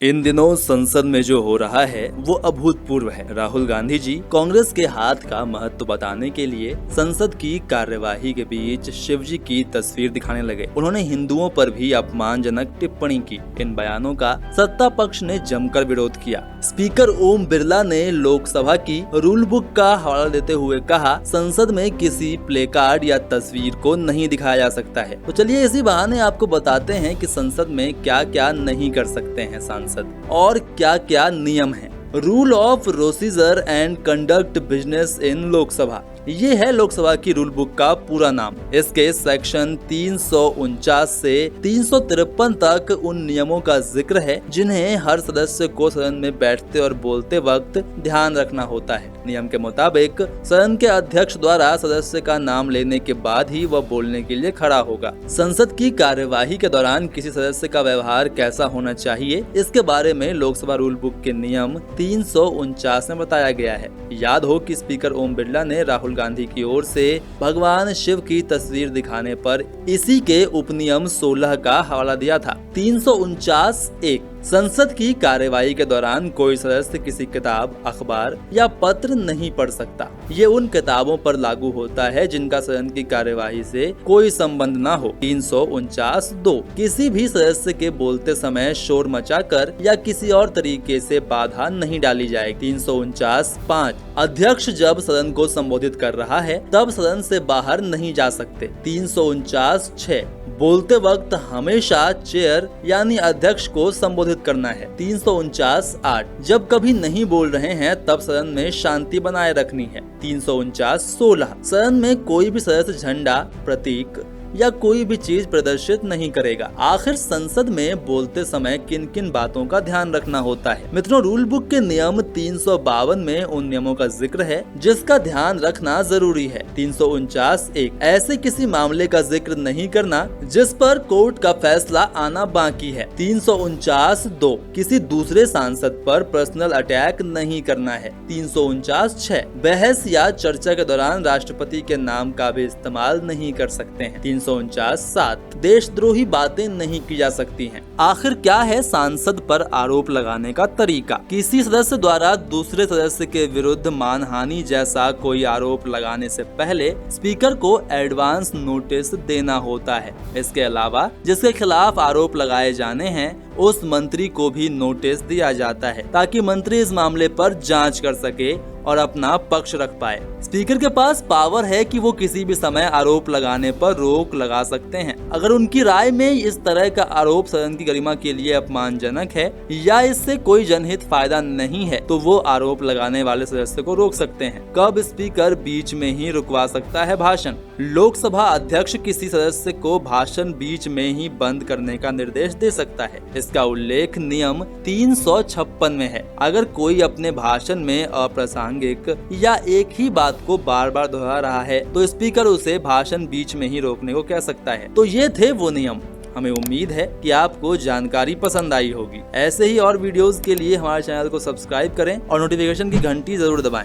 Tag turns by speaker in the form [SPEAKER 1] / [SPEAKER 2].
[SPEAKER 1] इन दिनों संसद में जो हो रहा है वो अभूतपूर्व है। राहुल गांधी जी कांग्रेस के हाथ का महत्व बताने के लिए संसद की कार्यवाही के बीच शिवजी की तस्वीर दिखाने लगे। उन्होंने हिंदुओं पर भी अपमानजनक टिप्पणी की। इन बयानों का सत्ता पक्ष ने जमकर विरोध किया। स्पीकर ओम बिरला ने लोकसभा की रूल बुक का हवाला देते हुए कहा, संसद में किसी प्ले कार्ड या तस्वीर को नहीं दिखाया जा सकता है। तो चलिए इसी बहाने आपको बताते हैं कि संसद में क्या क्या नहीं कर सकते हैं सांसद और क्या क्या नियम हैं। Rule of procedure and conduct business in Lok Sabha, ये है लोकसभा की रूल बुक का पूरा नाम। इसके सेक्शन 349 से 353 तक उन नियमों का जिक्र है जिन्हें हर सदस्य को सदन में बैठते और बोलते वक्त ध्यान रखना होता है। नियम के मुताबिक सदन के अध्यक्ष द्वारा सदस्य का नाम लेने के बाद ही वह बोलने के लिए खड़ा होगा। संसद की कार्यवाही के दौरान किसी सदस्य का व्यवहार कैसा होना चाहिए, इसके बारे में लोकसभा रूल बुक के नियम 349 में बताया गया है। याद हो कि स्पीकर ओम बिरला ने राहुल गांधी की ओर से भगवान शिव की तस्वीर दिखाने पर इसी के उपनियम 16 का हवाला दिया था। 349(1) संसद की कार्यवाही के दौरान कोई सदस्य किसी किताब, अखबार या पत्र नहीं पढ़ सकता। ये उन किताबों पर लागू होता है जिनका सदन की कार्यवाही से कोई संबंध न हो। 349(2) किसी भी सदस्य के बोलते समय शोर मचाकर या किसी और तरीके से बाधा नहीं डाली जाएगी। 349(5) अध्यक्ष जब सदन को संबोधित कर रहा है तब सदन से बाहर नहीं जा सकते। 349(6) बोलते वक्त हमेशा चेयर यानी अध्यक्ष को संबोधित करना है। 349(8) जब कभी नहीं बोल रहे हैं तब सदन में शांति बनाए रखनी है। 349(16) सदन में कोई भी सदस्य झंडा, प्रतीक या कोई भी चीज प्रदर्शित नहीं करेगा। आखिर संसद में बोलते समय किन किन बातों का ध्यान रखना होता है। मित्रों, रूल बुक के नियम 352 में उन नियमों का जिक्र है जिसका ध्यान रखना जरूरी है। 349(1) ऐसे किसी मामले का जिक्र नहीं करना जिस पर कोर्ट का फैसला आना बाकी है। 349(2) किसी दूसरे सांसद पर पर्सनल अटैक नहीं करना है। 349(6) बहस या चर्चा के दौरान राष्ट्रपति के नाम का भी इस्तेमाल नहीं कर सकते हैं। 349(7) देशद्रोही बातें नहीं की जा सकती हैं। आखिर क्या है सांसद पर आरोप लगाने का तरीका। किसी सदस्य द्वारा दूसरे सदस्य के विरुद्ध मानहानि जैसा कोई आरोप लगाने से पहले स्पीकर को एडवांस नोटिस देना होता है। इसके अलावा जिसके खिलाफ आरोप लगाए जाने हैं उस मंत्री को भी नोटिस दिया जाता है ताकि मंत्री इस मामले पर जांच कर सके और अपना पक्ष रख पाए। स्पीकर के पास पावर है कि वो किसी भी समय आरोप लगाने पर रोक लगा सकते हैं। अगर उनकी राय में इस तरह का आरोप सदन की गरिमा के लिए अपमानजनक है या इससे कोई जनहित फायदा नहीं है तो वो आरोप लगाने वाले सदस्य को रोक सकते हैं। कब स्पीकर बीच में ही रुकवा सकता है भाषण। लोकसभा अध्यक्ष किसी सदस्य को भाषण बीच में ही बंद करने का निर्देश दे सकता है। इसका उल्लेख नियम 356 में है। अगर कोई अपने भाषण में अप्रासंगिक या एक ही बात को बार बार दोहरा रहा है तो स्पीकर उसे भाषण बीच में ही रोकने को कह सकता है। तो ये थे वो नियम। हमें उम्मीद है कि आपको जानकारी पसंद आई होगी। ऐसे ही और वीडियोस के लिए हमारे चैनल को सब्सक्राइब करें और नोटिफिकेशन की घंटी जरूर दबाएं।